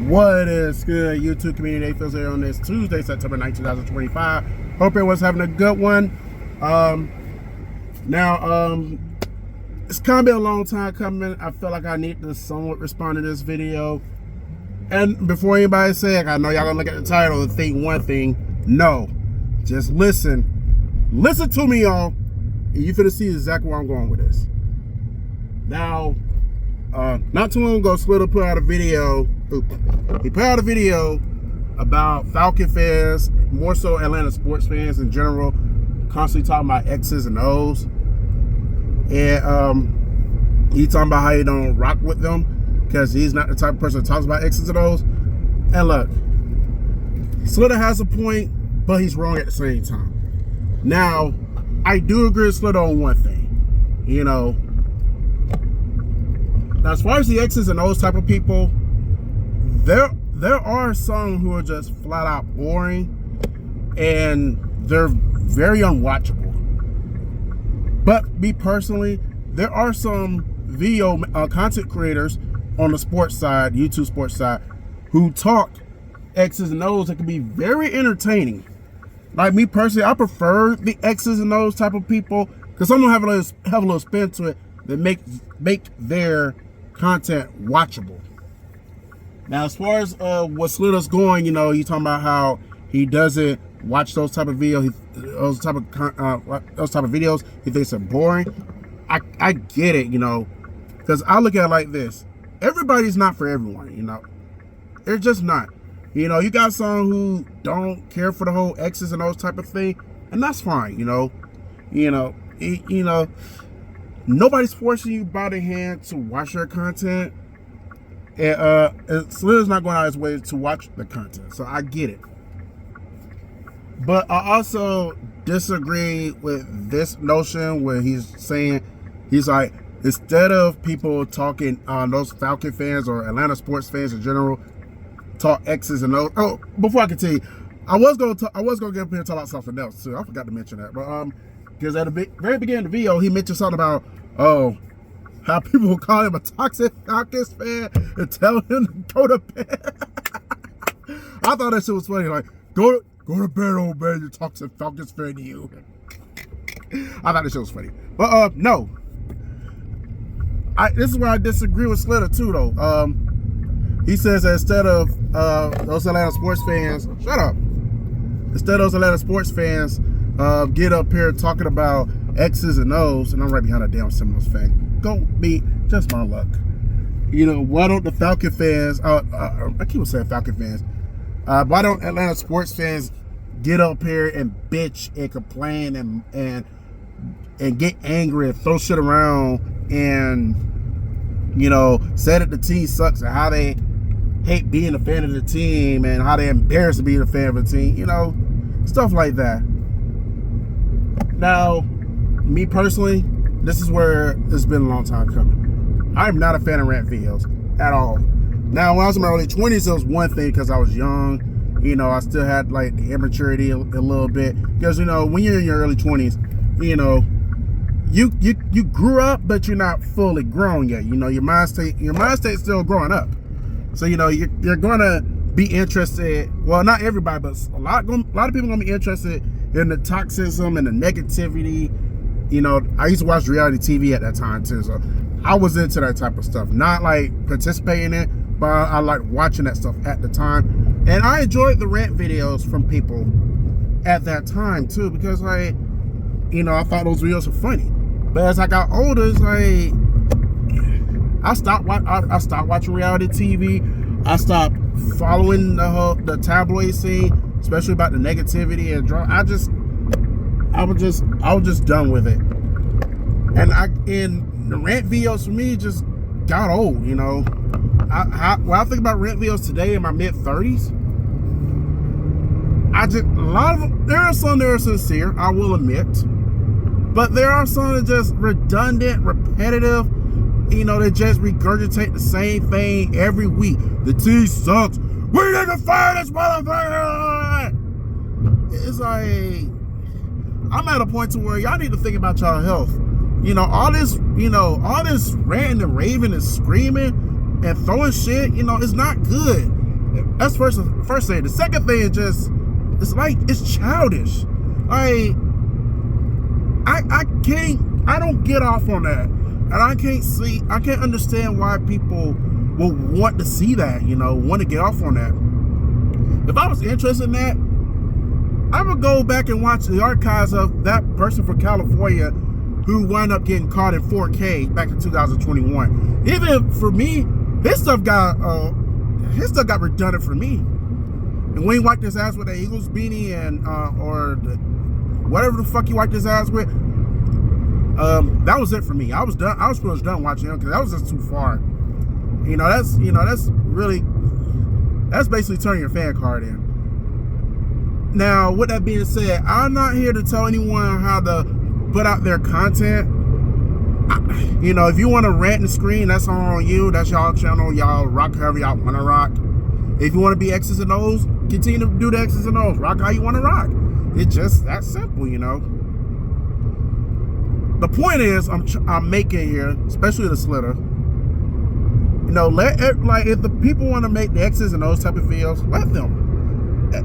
What is good, YouTube community? A-Fizzle here on this Tuesday, September 9, 2025. Hope everyone's having a good one. It's kind of been a long time coming. I feel like I need to somewhat respond to this video. And before anybody says, I know y'all gonna look at the title and think one thing. No, just listen. Listen to me, y'all. And you finna see exactly where I'm going with this. Now, not too long ago, SLITA put out a video. He put out a video about Falcon fans, more so Atlanta sports fans in general, constantly talking about X's and O's. And he talking about how he don't rock with them because he's not the type of person that talks about X's and O's. And look, SLITA has a point, but he's wrong at the same time. Now, I do agree with SLITA on one thing. You know, as far as the X's and O's type of people, there are some who are just flat out boring and they're very unwatchable. But me personally, there are some video content creators on the sports side, YouTube sports side, who talk X's and O's that can be very entertaining. Like me personally, I prefer the X's and O's type of people because some of them have a little spin to it that make their content watchable. Now, as far as what SLITA's going, you know, he's talking about how he doesn't watch those type of videos, those type of videos. He thinks they're boring. I get it, you know, because I look at it like this: everybody's not for everyone, you know. They're just not. You know, you got some who don't care for the whole X's and O's type of thing, and that's fine, you know. Nobody's forcing you by the hand to watch their content. And SLITA's not going out of his way to watch the content, so I get it. But I also disagree with this notion where he's saying, he's like, instead of people talking those Falcon fans or Atlanta sports fans in general talk X's and O's. Oh, before I continue, I was gonna get up here and talk about something else too. I forgot to mention that, but because at the very beginning of the video, he mentioned something about how people will call him a toxic Falcons fan and tell him to go to bed. I thought that shit was funny. Like, go to bed, old man, you toxic Falcons fan to you. I thought that shit was funny. But no. This is where I disagree with SLITA too, though. He says that instead of those Atlanta sports fans, shut up. Instead of those Atlanta sports fans get up here talking about X's and O's, and I'm right behind a damn Seminoles fan. Go be just my luck. You know, why don't the Falcon fans, I keep saying Falcon fans, why don't Atlanta sports fans get up here and bitch and complain and get angry and throw shit around and, you know, say that the team sucks and how they hate being a fan of the team and how they're embarrassed to be a fan of the team, you know, stuff like that. Now, me personally, this is where it's been a long time coming. I'm not a fan of rant videos at all. Now, when I was in my early 20s, it was one thing because I was young. You know, I still had like the immaturity a little bit. Because, you know, when you're in your early 20s, you know, you grew up, but you're not fully grown yet. You know, your mind state's still growing up. So, you know, you're gonna be interested. Well, not everybody, but a lot of people are gonna be interested in the toxism and the negativity. You know, I used to watch reality TV at that time too, so I was into that type of stuff. Not like participating in it, but I like watching that stuff at the time. And I enjoyed the rant videos from people at that time too, because like, you know, I thought those videos were funny. But as I got older, it's like I stopped watching reality TV. I stopped following the tabloid scene, especially about the negativity and drama. I was just done with it. And the rant videos for me just got old, you know. When I think about rant videos today in my mid-30s, there are some that are sincere, I will admit. But there are some that are just redundant, repetitive. You know, they just regurgitate the same thing every week. The team sucks. We need to fire this motherfucker. It's like, I'm at a point to where y'all need to think about y'all health. You know, all this ranting and raving and screaming and throwing shit, you know, it's not good. That's first thing. The second thing is just, it's childish. Like, I don't get off on that. And I can't understand why people will want to see that, want to get off on that. If I was interested in that, I would go back and watch the archives of that person from California who wound up getting caught in 4K back in 2021. Even for me, his stuff got redundant for me. And when he wiped his ass with the Eagles beanie and whatever the fuck he wiped his ass with, that was it for me. I was done. I was pretty much done watching him because that was just too far. That's basically turning your fan card in. Now, with that being said, I'm not here to tell anyone how to put out their content. If you want to rant and scream, that's on you. That's y'all channel. Y'all rock however y'all want to rock. If you want to be X's and O's, continue to do the X's and O's. Rock how you want to rock. It's just that simple, The point is, I'm making here, especially the SLITA. If the people want to make the X's and O's type of videos, let them.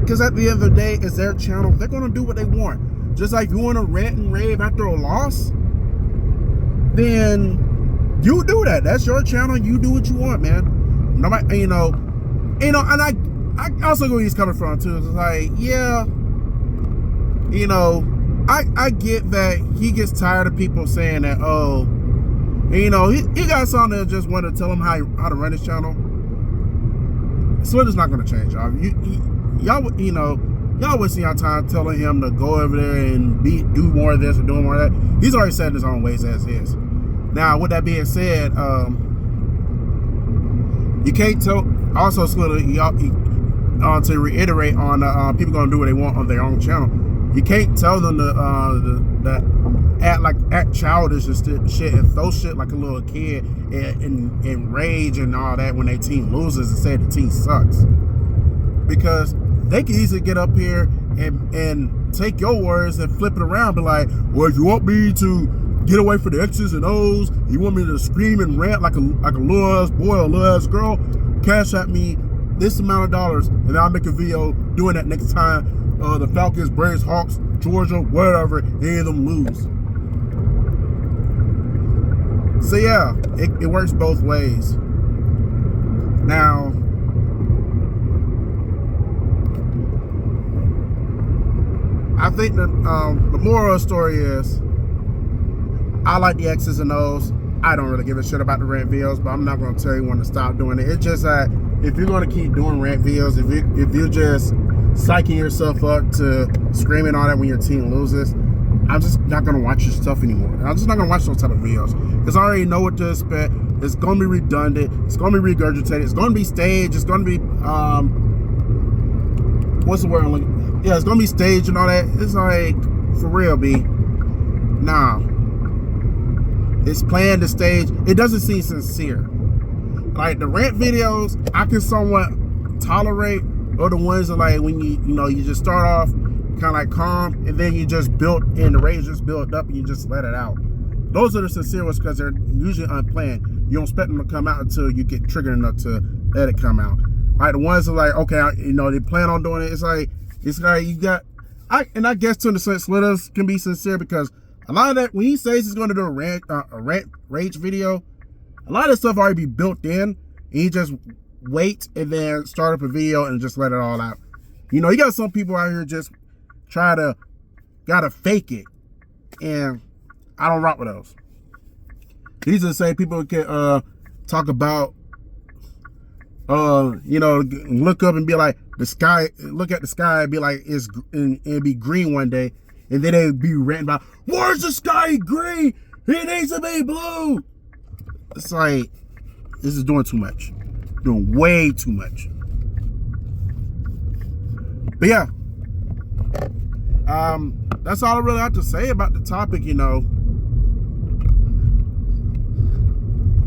Because at the end of the day, it's their channel. They're going to do what they want. Just like you want to rant and rave after a loss, then you do that. That's your channel. You do what you want, man. Nobody, and I also go where he's coming from too. It's like, yeah, I get that he gets tired of people saying that, oh, he got something that just want to tell him how to run his channel. SLITA's not going to change, y'all. Y'all wasting your time telling him to go over there and do more of this or do more of that. He's already set in his own ways as is. Now, with that being said, you can't tell. Also, SLITA, to reiterate on people gonna do what they want on their own channel. You can't tell them to act childish and shit and throw shit like a little kid and rage and all that when their team loses and say the team sucks, because they can easily get up here and take your words and flip it around, be like, well, if you want me to get away from the X's and O's, you want me to scream and rant like a little ass boy or little ass girl, cash at me this amount of dollars, and then I'll make a video doing that next time the Falcons, Braves, Hawks, Georgia, whatever, any of them lose. So yeah, it works both ways. Now, I think that the moral of the story is, I like the X's and O's. I don't really give a shit about the rant videos, but I'm not going to tell you when to stop doing it. It's just that if you're going to keep doing rant videos, if you're just psyching yourself up to screaming all that when your team loses, I'm just not going to watch your stuff anymore. I'm just not going to watch those type of videos because I already know what to expect. It's going to be redundant. It's going to be regurgitated. It's going to be staged. It's going to be, what's the word I'm looking? Yeah, it's going to be staged and all that. It's like, for real, B. Nah. It's planned to stage. It doesn't seem sincere. Like the rant videos, I can somewhat tolerate, or the ones that like when you just start off kind of like calm, and then you just build in the rage, just build up, and you just let it out. Those are the sincere ones because they're usually unplanned. You don't expect them to come out until you get triggered enough to let it come out. Like the ones that like, okay, they plan on doing it. It's like you got, I guess to an extent, SLITA can be sincere because a lot of that, when he says he's going to do a rant rage video, a lot of stuff already be built in, and he just wait and then start up a video and just let it all out. You got some people out here just gotta fake it, and I don't rock with those. These are the same people who can talk about, look up and be like, the sky, look at the sky and be like, it'd be green one day, and then they'd be ranting about, where's the sky green? It needs to be blue. It's like, this is doing too much. Doing way too much. But yeah. That's all I really have to say about the topic,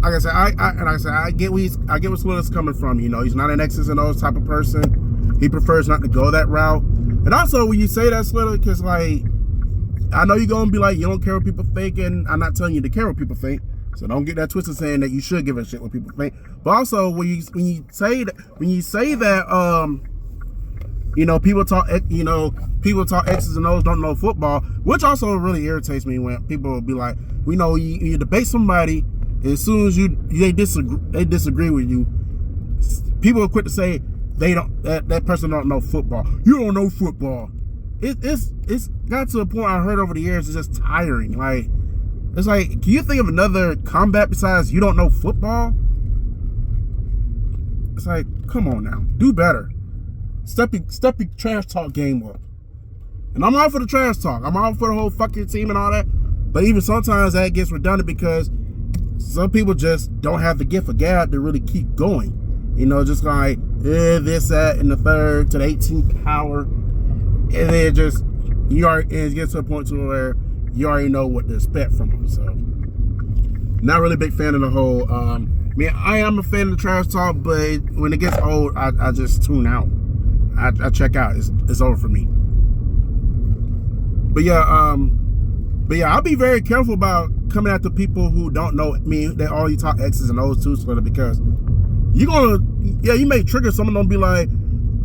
Like I said, I get where SLITA's coming from, He's not an X's and O's type of person. He prefers not to go that route. And also, when you say that, SLITA, because, like, I know you're going to be like, you don't care what people think, and I'm not telling you to care what people think. So don't get that twisted saying that you should give a shit what people think. But also when you say that people talk X's and O's, don't know football, which also really irritates me when people will be like, you debate somebody, and as soon as they disagree with you, people are quick to say that person don't know football. You don't know football. It's got to a point I heard over the years, it's just tiring. Like, it's like, can you think of another combat besides you don't know football? It's like, come on now, do better. Step your trash talk game up. And I'm all for the trash talk. I'm all for the whole fuck your team and all that. But even sometimes that gets redundant because some people just don't have the gift of gab to really keep going. Just like, this, that, and the third to the 18th power. And then it gets to a point to where you already know what to expect from them. So, not really a big fan of the whole, I am a fan of the trash talk, but when it gets old, I just tune out. I check out. It's over for me. But yeah, I'll be very careful about coming after people who don't know me. They already talk X's and O's too, SLITA, because you may trigger someone. Don't be like,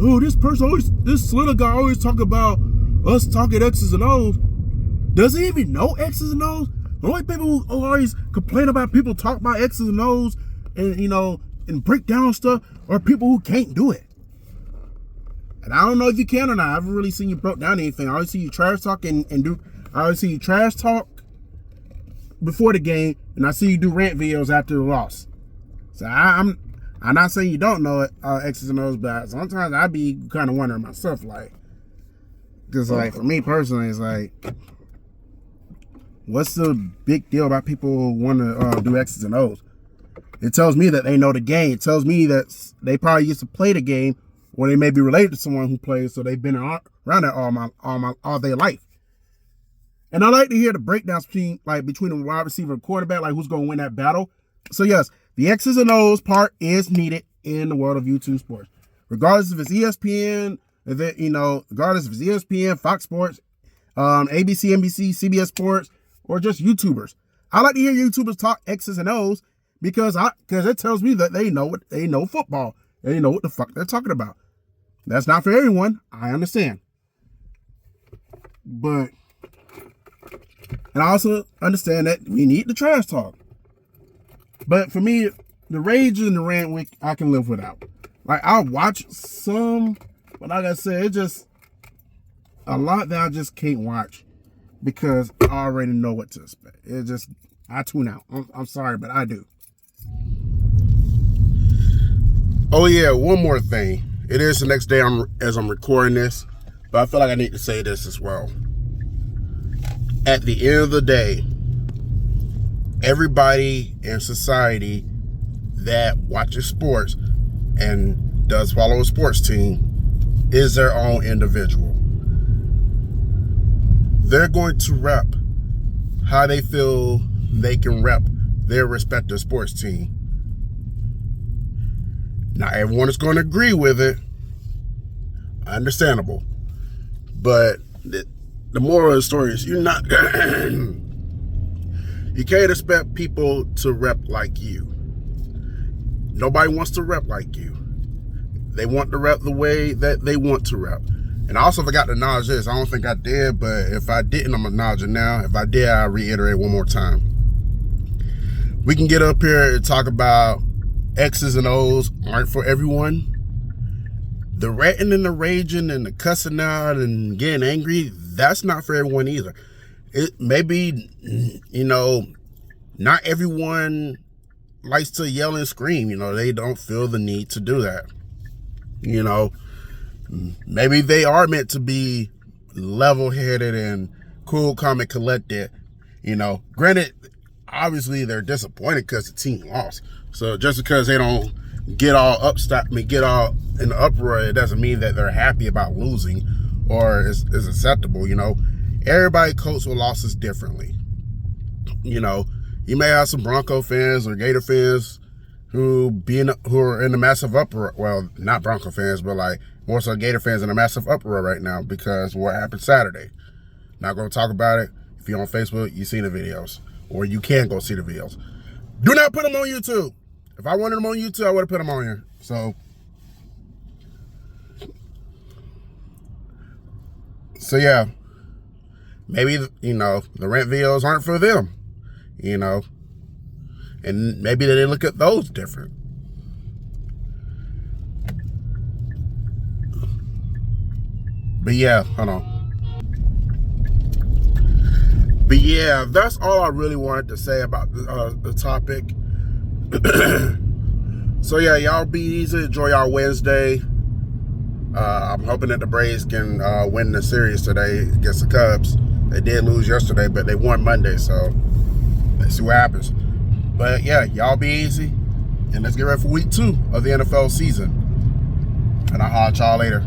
oh, this SLITA guy always talk about us talking X's and O's. Does he even know X's and O's? The only people who always complain about people talk about X's and O's and break down stuff are people who can't do it. And I don't know if you can or not. I haven't really seen you broke down anything. I always see you trash talk I always see you trash talk before the game, and I see you do rant videos after the loss. So I'm not saying you don't know it, X's and O's, but sometimes I be kind of wondering myself, like, because like for me personally, it's like, what's the big deal about people who want to do X's and O's? It tells me that they know the game. It tells me that they probably used to play the game, or they may be related to someone who plays, so they've been around it all their life. And I like to hear the breakdowns between a wide receiver and quarterback, like who's going to win that battle. So yes, the X's and O's part is needed in the world of YouTube sports, regardless if it's ESPN, regardless if it's ESPN, Fox Sports, ABC, NBC, CBS Sports, or just YouTubers. I like to hear YouTubers talk X's and O's because it tells me that they know football. They know what the fuck they're talking about. That's not for everyone. I understand. And I also understand that we need the trash talk. But for me, the rage and the rant week, I can live without. Like, I'll watch some, but like I said, it's just a lot that I just can't watch because I already know what to expect. I tune out. I'm sorry, but I do. Oh yeah, one more thing. It is the next day as I'm recording this, but I feel like I need to say this as well. At the end of the day, everybody in society that watches sports and does follow a sports team is their own individual. They're going to rep how they feel they can rep their respective sports team. Not everyone is going to agree with it. Understandable. But the moral of the story is you can't expect people to rep like you. Nobody wants to rep like you. They want to rep the way that they want to rep. And I also forgot to acknowledge this. I don't think I did, but if I didn't, I'm acknowledging now. If I did, I'll reiterate one more time. We can get up here and talk about X's and O's aren't for everyone. The ranting and the raging and the cussing out and getting angry, that's not for everyone either. It maybe, not everyone likes to yell and scream. They don't feel the need to do that. Maybe they are meant to be level-headed and cool, calm, and collected. Granted, obviously they're disappointed because the team lost. So just because they don't get all get all in the uproar, it doesn't mean that they're happy about losing or is acceptable. Everybody copes with losses differently. You may have some Bronco fans or Gator fans who are in a massive uproar. Well, not Bronco fans, but like more so Gator fans in a massive uproar right now because what happened Saturday. Not going to talk about it. If you're on Facebook, you've seen the videos, or you can go see the videos. Do not put them on YouTube. If I wanted them on YouTube, I would have put them on here. So yeah, maybe, you know, the Rant videos aren't for them, you know, and maybe they look at those different. But yeah, hold on. But yeah, that's all I really wanted to say about the topic. So yeah, y'all be easy. Enjoy y'all Wednesday. I'm hoping that the Braves can win the series today against the Cubs. They did lose yesterday, but they won Monday, so let's see what happens. But yeah, y'all be easy, and let's get ready for week 2 of the NFL season. And I'll holler at y'all later.